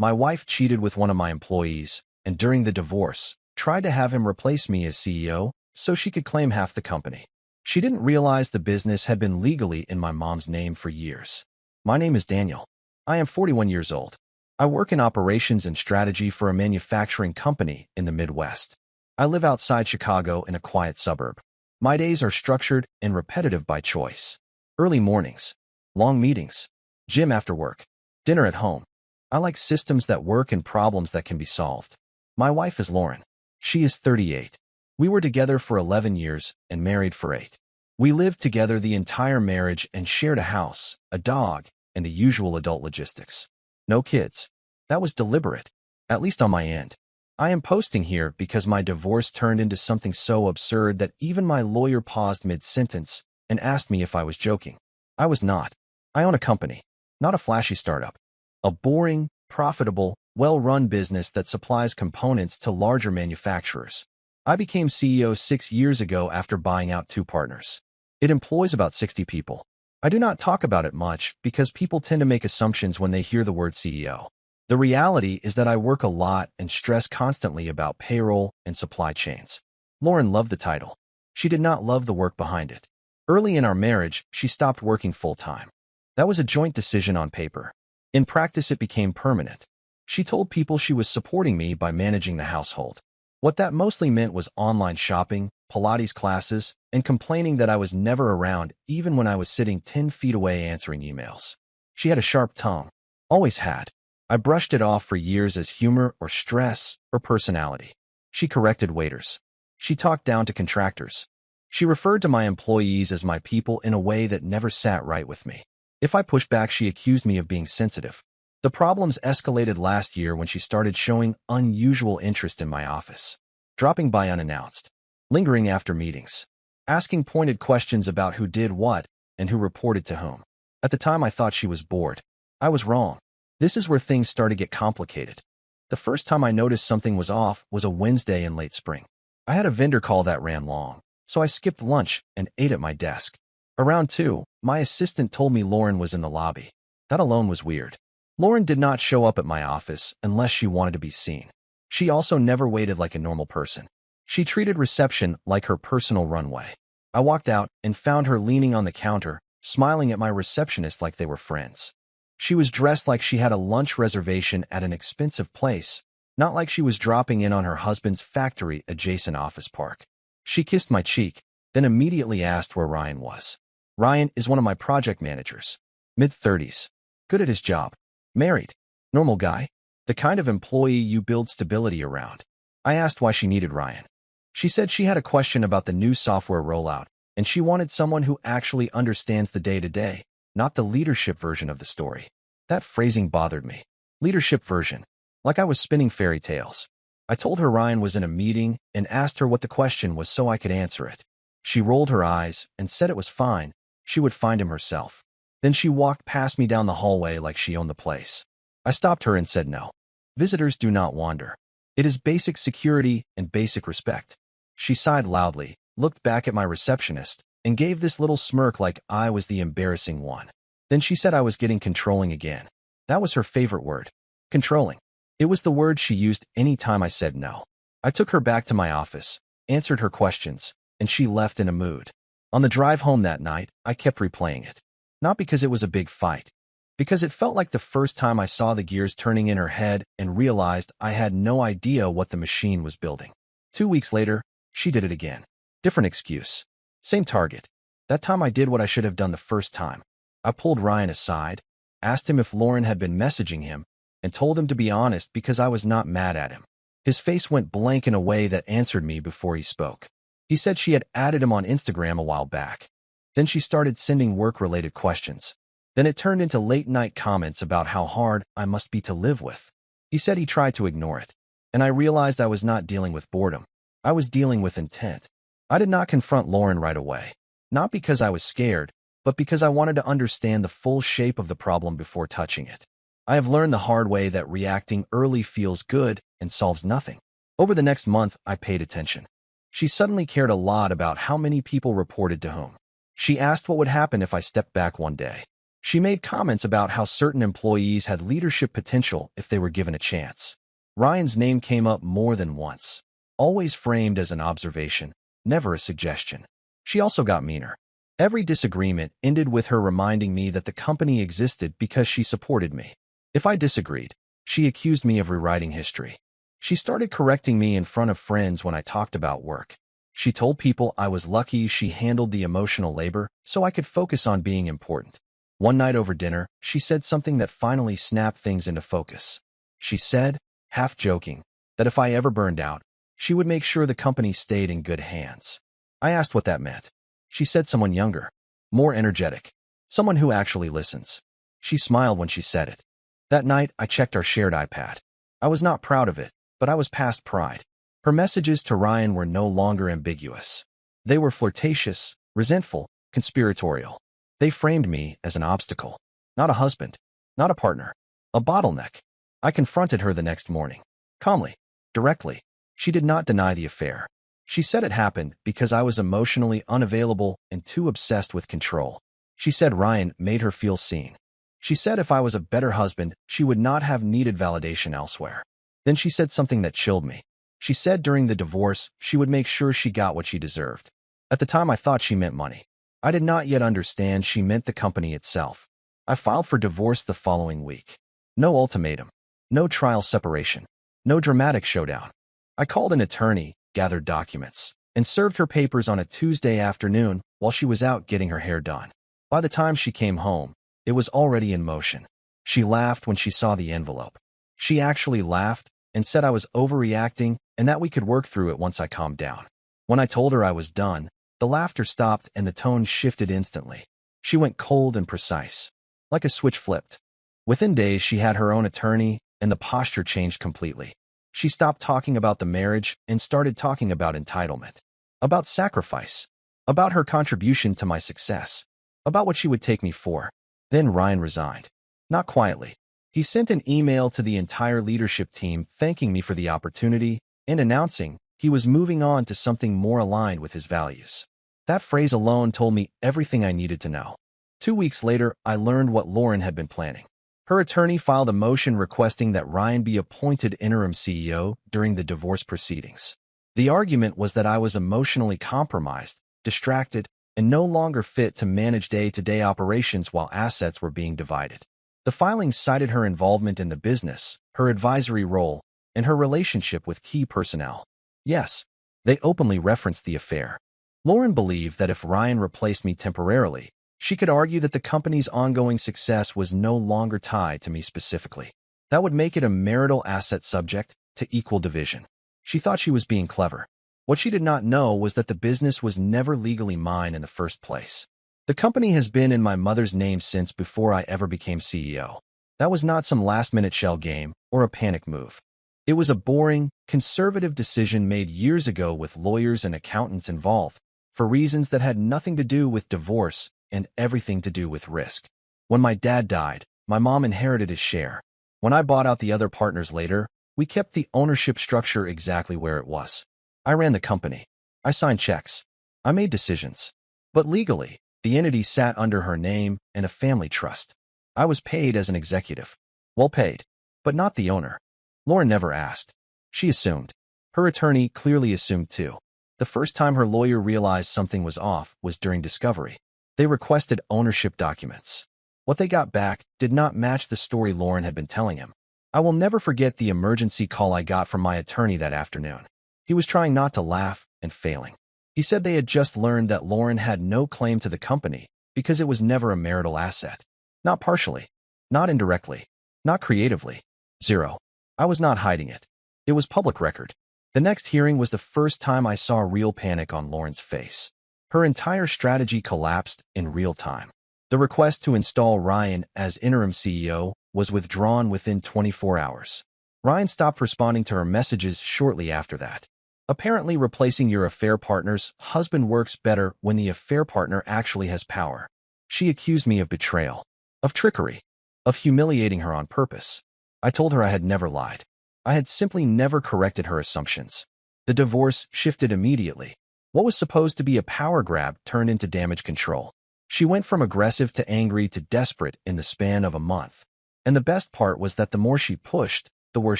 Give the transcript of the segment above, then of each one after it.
My wife cheated with one of my employees, and during the divorce, tried to have him replace me as CEO so she could claim half the company. She didn't realize the business had been legally in my mom's name for years. My name is Daniel. I am 41 years old. I work in operations and strategy for a manufacturing company in the Midwest. I live outside Chicago in a quiet suburb. My days are structured and repetitive by choice. Early mornings, long meetings, gym after work, dinner at home. I like systems that work and problems that can be solved. My wife is Lauren. She is 38. We were together for 11 years and married for 8. We lived together the entire marriage and shared a house, a dog, and the usual adult logistics. No kids. That was deliberate, at least on my end. I am posting here because my divorce turned into something so absurd that even my lawyer paused mid-sentence and asked me if I was joking. I was not. I own a company, not a flashy startup. A boring, profitable, well-run business that supplies components to larger manufacturers. I became CEO 6 years ago after buying out 2 partners. It employs about 60 people. I do not talk about it much because people tend to make assumptions when they hear the word CEO. The reality is that I work a lot and stress constantly about payroll and supply chains. Lauren loved the title. She did not love the work behind it. Early in our marriage, she stopped working full-time. That was a joint decision on paper. In practice, it became permanent. She told people she was supporting me by managing the household. What that mostly meant was online shopping, Pilates classes, and complaining that I was never around even when I was sitting 10 feet away answering emails. She had a sharp tongue. Always had. I brushed it off for years as humor or stress or personality. She corrected waiters. She talked down to contractors. She referred to my employees as my people in a way that never sat right with me. If I pushed back, she accused me of being sensitive. The problems escalated last year when she started showing unusual interest in my office, dropping by unannounced, lingering after meetings, asking pointed questions about who did what and who reported to whom. At the time, I thought she was bored. I was wrong. This is where things started to get complicated. The first time I noticed something was off was a Wednesday in late spring. I had a vendor call that ran long, so I skipped lunch and ate at my desk. Around 2, my assistant told me Lauren was in the lobby. That alone was weird. Lauren did not show up at my office unless she wanted to be seen. She also never waited like a normal person. She treated reception like her personal runway. I walked out and found her leaning on the counter, smiling at my receptionist like they were friends. She was dressed like she had a lunch reservation at an expensive place, not like she was dropping in on her husband's factory-adjacent office park. She kissed my cheek, then immediately asked where Ryan was. Ryan is one of my project managers. Mid-30s. Good at his job. Married. Normal guy. The kind of employee you build stability around. I asked why she needed Ryan. She said she had a question about the new software rollout, and she wanted someone who actually understands the day-to-day, not the leadership version of the story. That phrasing bothered me. Leadership version. Like I was spinning fairy tales. I told her Ryan was in a meeting and asked her what the question was so I could answer it. She rolled her eyes and said it was fine. She would find him herself. Then she walked past me down the hallway like she owned the place. I stopped her and said no. Visitors do not wander. It is basic security and basic respect. She sighed loudly, looked back at my receptionist, and gave this little smirk like I was the embarrassing one. Then she said I was getting controlling again. That was her favorite word. Controlling. It was the word she used any time I said no. I took her back to my office, answered her questions, and she left in a mood. On the drive home that night, I kept replaying it. Not because it was a big fight, because it felt like the first time I saw the gears turning in her head and realized I had no idea what the machine was building. 2 weeks later, she did it again. Different excuse. Same target. That time I did what I should have done the first time. I pulled Ryan aside, asked him if Lauren had been messaging him, and told him to be honest because I was not mad at him. His face went blank in a way that answered me before he spoke. He said she had added him on Instagram a while back. Then she started sending work-related questions. Then it turned into late-night comments about how hard I must be to live with. He said he tried to ignore it, and I realized I was not dealing with boredom. I was dealing with intent. I did not confront Lauren right away, not because I was scared, but because I wanted to understand the full shape of the problem before touching it. I have learned the hard way that reacting early feels good and solves nothing. Over the next month, I paid attention. She suddenly cared a lot about how many people reported to whom. She asked what would happen if I stepped back one day. She made comments about how certain employees had leadership potential if they were given a chance. Ryan's name came up more than once, always framed as an observation, never a suggestion. She also got meaner. Every disagreement ended with her reminding me that the company existed because she supported me. If I disagreed, she accused me of rewriting history. She started correcting me in front of friends when I talked about work. She told people I was lucky she handled the emotional labor so I could focus on being important. One night over dinner, she said something that finally snapped things into focus. She said, half joking, that if I ever burned out, she would make sure the company stayed in good hands. I asked what that meant. She said someone younger, more energetic, someone who actually listens. She smiled when she said it. That night, I checked our shared iPad. I was not proud of it, but I was past pride. Her messages to Ryan were no longer ambiguous. They were flirtatious, resentful, conspiratorial. They framed me as an obstacle, not a husband, not a partner, a bottleneck. I confronted her the next morning, calmly, directly. She did not deny the affair. She said it happened because I was emotionally unavailable and too obsessed with control. She said Ryan made her feel seen. She said if I was a better husband, she would not have needed validation elsewhere. Then she said something that chilled me. She said during the divorce, she would make sure she got what she deserved. At the time, I thought she meant money. I did not yet understand she meant the company itself. I filed for divorce the following week. No ultimatum. No trial separation. No dramatic showdown. I called an attorney, gathered documents, and served her papers on a Tuesday afternoon while she was out getting her hair done. By the time she came home, it was already in motion. She laughed when she saw the envelope. She actually laughed and said I was overreacting and that we could work through it once I calmed down. When I told her I was done, the laughter stopped and the tone shifted instantly. She went cold and precise, like a switch flipped. Within days, she had her own attorney, and the posture changed completely. She stopped talking about the marriage and started talking about entitlement, about sacrifice, about her contribution to my success, about what she would take me for. Then Ryan resigned. Not quietly. He sent an email to the entire leadership team thanking me for the opportunity and announcing he was moving on to something more aligned with his values. That phrase alone told me everything I needed to know. 2 weeks later, I learned what Lauren had been planning. Her attorney filed a motion requesting that Ryan be appointed interim CEO during the divorce proceedings. The argument was that I was emotionally compromised, distracted, and no longer fit to manage day-to-day operations while assets were being divided. The filing cited her involvement in the business, her advisory role, and her relationship with key personnel. Yes, they openly referenced the affair. Lauren believed that if Ryan replaced me temporarily, she could argue that the company's ongoing success was no longer tied to me specifically. That would make it a marital asset subject to equal division. She thought she was being clever. What she did not know was that the business was never legally mine in the first place. The company has been in my mother's name since before I ever became CEO. That was not some last-minute shell game or a panic move. It was a boring, conservative decision made years ago with lawyers and accountants involved, for reasons that had nothing to do with divorce and everything to do with risk. When my dad died, my mom inherited his share. When I bought out the other partners later, we kept the ownership structure exactly where it was. I ran the company. I signed checks. I made decisions. But legally, the entity sat under her name and a family trust. I was paid as an executive. Well paid, but not the owner. Lauren never asked. She assumed. Her attorney clearly assumed too. The first time her lawyer realized something was off was during discovery. They requested ownership documents. What they got back did not match the story Lauren had been telling him. I will never forget the emergency call I got from my attorney that afternoon. He was trying not to laugh and failing. He said they had just learned that Lauren had no claim to the company because it was never a marital asset. Not partially, not indirectly, not creatively. Zero. I was not hiding it. It was public record. The next hearing was the first time I saw real panic on Lauren's face. Her entire strategy collapsed in real time. The request to install Ryan as interim CEO was withdrawn within 24 hours. Ryan stopped responding to her messages shortly after that. Apparently, replacing your affair partner's husband works better when the affair partner actually has power. She accused me of betrayal, of trickery, of humiliating her on purpose. I told her I had never lied. I had simply never corrected her assumptions. The divorce shifted immediately. What was supposed to be a power grab turned into damage control. She went from aggressive to angry to desperate in the span of a month. And the best part was that the more she pushed, the worse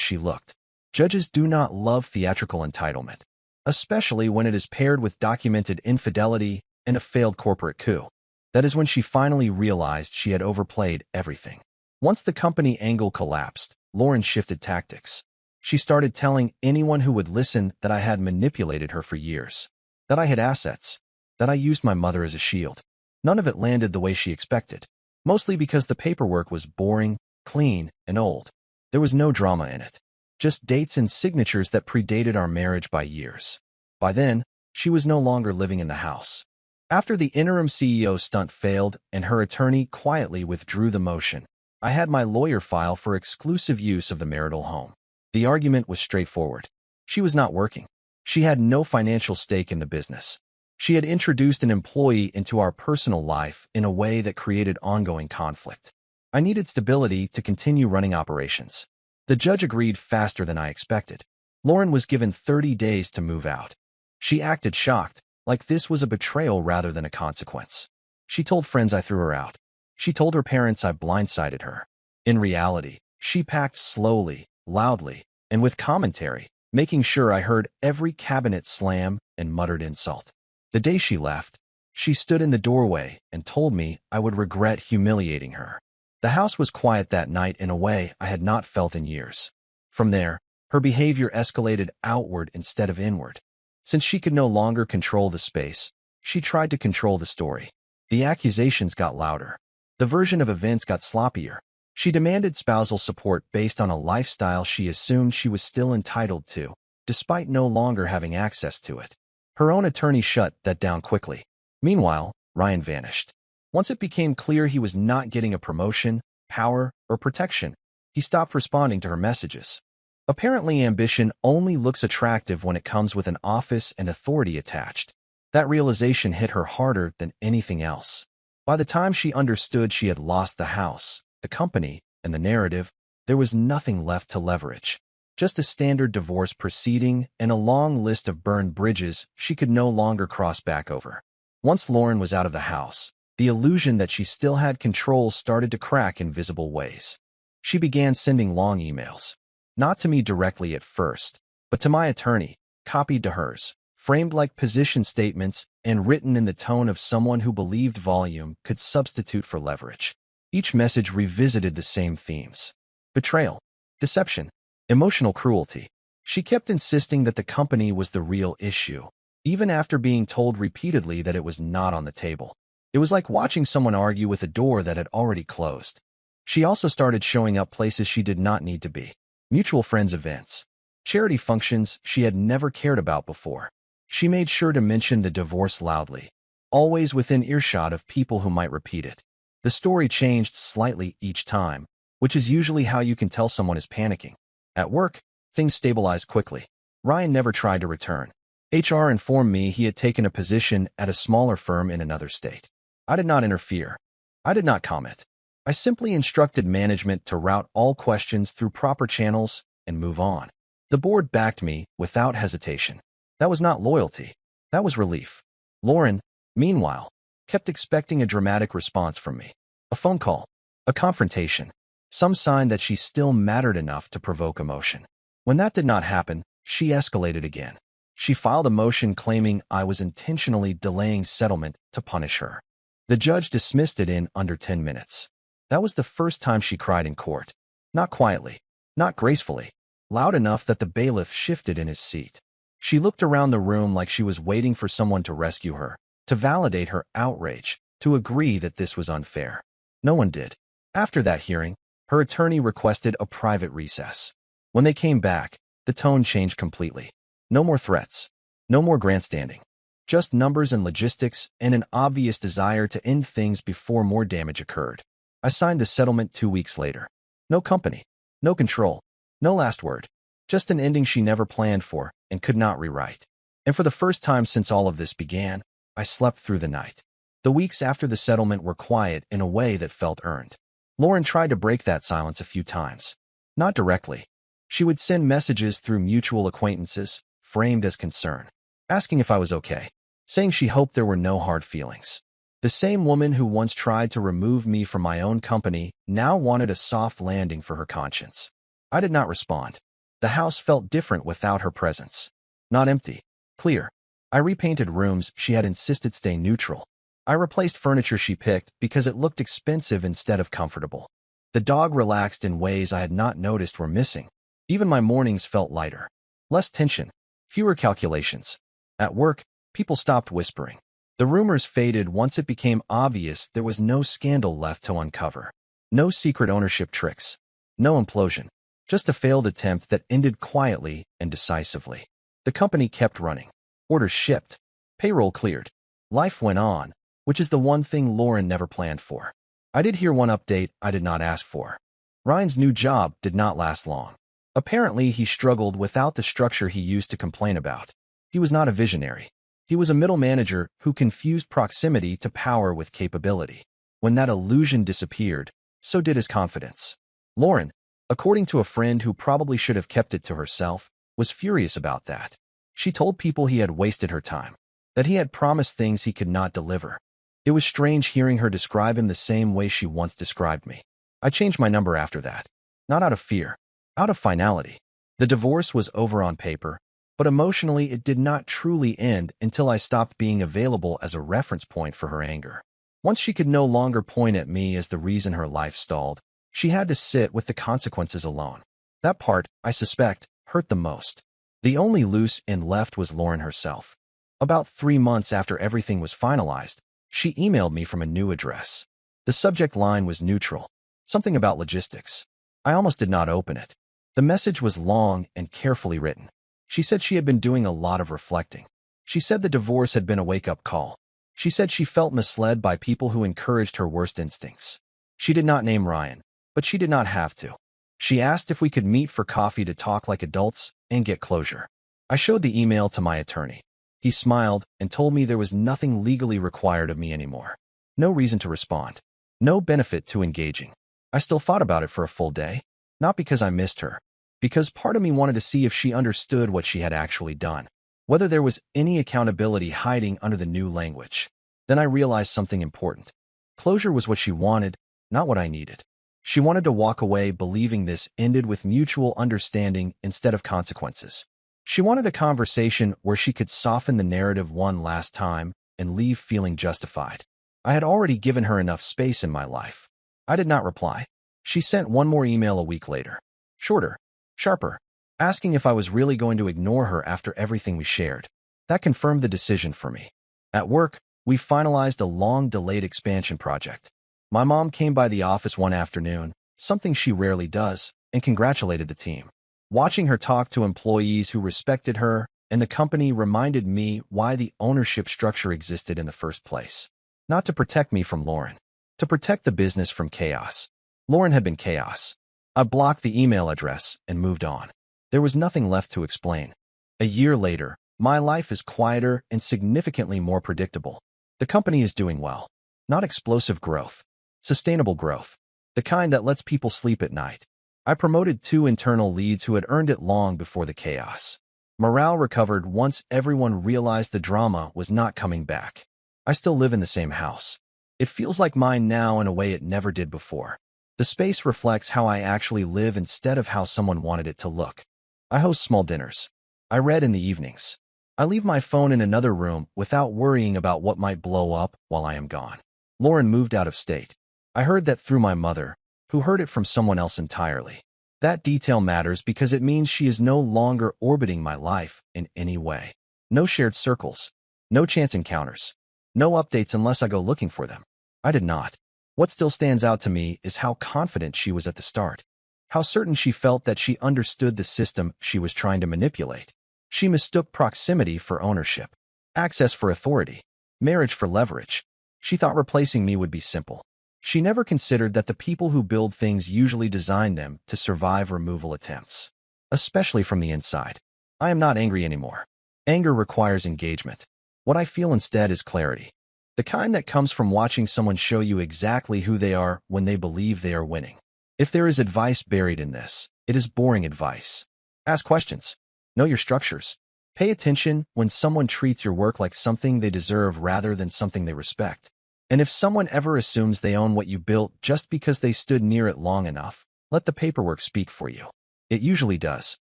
she looked. Judges do not love theatrical entitlement, especially when it is paired with documented infidelity and a failed corporate coup. That is when she finally realized she had overplayed everything. Once the company angle collapsed, Lauren shifted tactics. She started telling anyone who would listen that I had manipulated her for years, that I had assets, that I used my mother as a shield. None of it landed the way she expected, mostly because the paperwork was boring, clean, and old. There was no drama in it, just dates and signatures that predated our marriage by years. By then, she was no longer living in the house. After the interim CEO stunt failed and her attorney quietly withdrew the motion, I had my lawyer file for exclusive use of the marital home. The argument was straightforward. She was not working. She had no financial stake in the business. She had introduced an employee into our personal life in a way that created ongoing conflict. I needed stability to continue running operations. The judge agreed faster than I expected. Lauren was given 30 days to move out. She acted shocked, like this was a betrayal rather than a consequence. She told friends I threw her out. She told her parents I blindsided her. In reality, she packed slowly, loudly, and with commentary, making sure I heard every cabinet slam and muttered insult. The day she left, she stood in the doorway and told me I would regret humiliating her. The house was quiet that night in a way I had not felt in years. From there, her behavior escalated outward instead of inward. Since she could no longer control the space, she tried to control the story. The accusations got louder. The version of events got sloppier. She demanded spousal support based on a lifestyle she assumed she was still entitled to, despite no longer having access to it. Her own attorney shut that down quickly. Meanwhile, Ryan vanished. Once it became clear he was not getting a promotion, power, or protection, he stopped responding to her messages. Apparently, ambition only looks attractive when it comes with an office and authority attached. That realization hit her harder than anything else. By the time she understood she had lost the house, the company, and the narrative, there was nothing left to leverage. Just a standard divorce proceeding and a long list of burned bridges she could no longer cross back over. Once Lauren was out of the house, the illusion that she still had control started to crack in visible ways. She began sending long emails. Not to me directly at first, but to my attorney, copied to hers, framed like position statements and written in the tone of someone who believed volume could substitute for leverage. Each message revisited the same themes: betrayal, deception, emotional cruelty. She kept insisting that the company was the real issue, even after being told repeatedly that it was not on the table. It was like watching someone argue with a door that had already closed. She also started showing up places she did not need to be. Mutual friends' events, charity functions she had never cared about before. She made sure to mention the divorce loudly, always within earshot of people who might repeat it. The story changed slightly each time, which is usually how you can tell someone is panicking. At work, things stabilized quickly. Ryan never tried to return. HR informed me he had taken a position at a smaller firm in another state. I did not interfere. I did not comment. I simply instructed management to route all questions through proper channels and move on. The board backed me without hesitation. That was not loyalty. That was relief. Lauren, meanwhile, kept expecting a dramatic response from me. A phone call, a confrontation, some sign that she still mattered enough to provoke emotion. When that did not happen, she escalated again. She filed a motion claiming I was intentionally delaying settlement to punish her. The judge dismissed it in under 10 minutes. That was the first time she cried in court. Not quietly, not gracefully, loud enough that the bailiff shifted in his seat. She looked around the room like she was waiting for someone to rescue her, to validate her outrage, to agree that this was unfair. No one did. After that hearing, her attorney requested a private recess. When they came back, the tone changed completely. No more threats. No more grandstanding. Just numbers and logistics and an obvious desire to end things before more damage occurred. I signed the settlement 2 weeks later. No company, no control, no last word. Just an ending she never planned for and could not rewrite. And for the first time since all of this began, I slept through the night. The weeks after the settlement were quiet in a way that felt earned. Lauren tried to break that silence a few times. Not directly. She would send messages through mutual acquaintances, framed as concern, asking if I was okay, saying she hoped there were no hard feelings. The same woman who once tried to remove me from my own company now wanted a soft landing for her conscience. I did not respond. The house felt different without her presence. Not empty. Clear. I repainted rooms she had insisted stay neutral. I replaced furniture she picked because it looked expensive instead of comfortable. The dog relaxed in ways I had not noticed were missing. Even my mornings felt lighter. Less tension. Fewer calculations. At work, people stopped whispering. The rumors faded once it became obvious there was no scandal left to uncover. No secret ownership tricks. No implosion. Just a failed attempt that ended quietly and decisively. The company kept running. Orders shipped. Payroll cleared. Life went on, which is the one thing Lauren never planned for. I did hear one update I did not ask for. Ryan's new job did not last long. Apparently, he struggled without the structure he used to complain about. He was not a visionary. He was a middle manager who confused proximity to power with capability. When that illusion disappeared, so did his confidence. Lauren, according to a friend who probably should have kept it to herself, was furious about that. She told people he had wasted her time, that he had promised things he could not deliver. It was strange hearing her describe him the same way she once described me. I changed my number after that. Not out of fear, out of finality. The divorce was over on paper, but emotionally it did not truly end until I stopped being available as a reference point for her anger. Once she could no longer point at me as the reason her life stalled, she had to sit with the consequences alone. That part, I suspect, hurt the most. The only loose end left was Lauren herself. About 3 months after everything was finalized, she emailed me from a new address. The subject line was neutral, something about logistics. I almost did not open it. The message was long and carefully written. She said she had been doing a lot of reflecting. She said the divorce had been a wake-up call. She said she felt misled by people who encouraged her worst instincts. She did not name Ryan, but she did not have to. She asked if we could meet for coffee to talk like adults and get closure. I showed the email to my attorney. He smiled and told me there was nothing legally required of me anymore. No reason to respond. No benefit to engaging. I still thought about it for a full day, not because I missed her, because part of me wanted to see if she understood what she had actually done, whether there was any accountability hiding under the new language. Then I realized something important. Closure was what she wanted, not what I needed. She wanted to walk away believing this ended with mutual understanding instead of consequences. She wanted a conversation where she could soften the narrative one last time and leave feeling justified. I had already given her enough space in my life. I did not reply. She sent one more email a week later. Shorter, sharper, asking if I was really going to ignore her after everything we shared. That confirmed the decision for me. At work, we finalized a long-delayed expansion project. My mom came by the office one afternoon, something she rarely does, and congratulated the team. Watching her talk to employees who respected her and the company reminded me why the ownership structure existed in the first place. Not to protect me from Lauren, to protect the business from chaos. Lauren had been chaos. I blocked the email address and moved on. There was nothing left to explain. A year later, my life is quieter and significantly more predictable. The company is doing well. Not explosive growth. Sustainable growth. The kind that lets people sleep at night. I promoted 2 internal leads who had earned it long before the chaos. Morale recovered once everyone realized the drama was not coming back. I still live in the same house. It feels like mine now in a way it never did before. The space reflects how I actually live instead of how someone wanted it to look. I host small dinners. I read in the evenings. I leave my phone in another room without worrying about what might blow up while I am gone. Lauren moved out of state. I heard that through my mother, who heard it from someone else entirely. That detail matters because it means she is no longer orbiting my life in any way. No shared circles. No chance encounters. No updates unless I go looking for them. I did not. What still stands out to me is how confident she was at the start. How certain she felt that she understood the system she was trying to manipulate. She mistook proximity for ownership, access for authority, marriage for leverage. She thought replacing me would be simple. She never considered that the people who build things usually design them to survive removal attempts, especially from the inside. I am not angry anymore. Anger requires engagement. What I feel instead is clarity. The kind that comes from watching someone show you exactly who they are when they believe they are winning. If there is advice buried in this, it is boring advice. Ask questions. Know your structures. Pay attention when someone treats your work like something they deserve rather than something they respect. And if someone ever assumes they own what you built just because they stood near it long enough, let the paperwork speak for you. It usually does.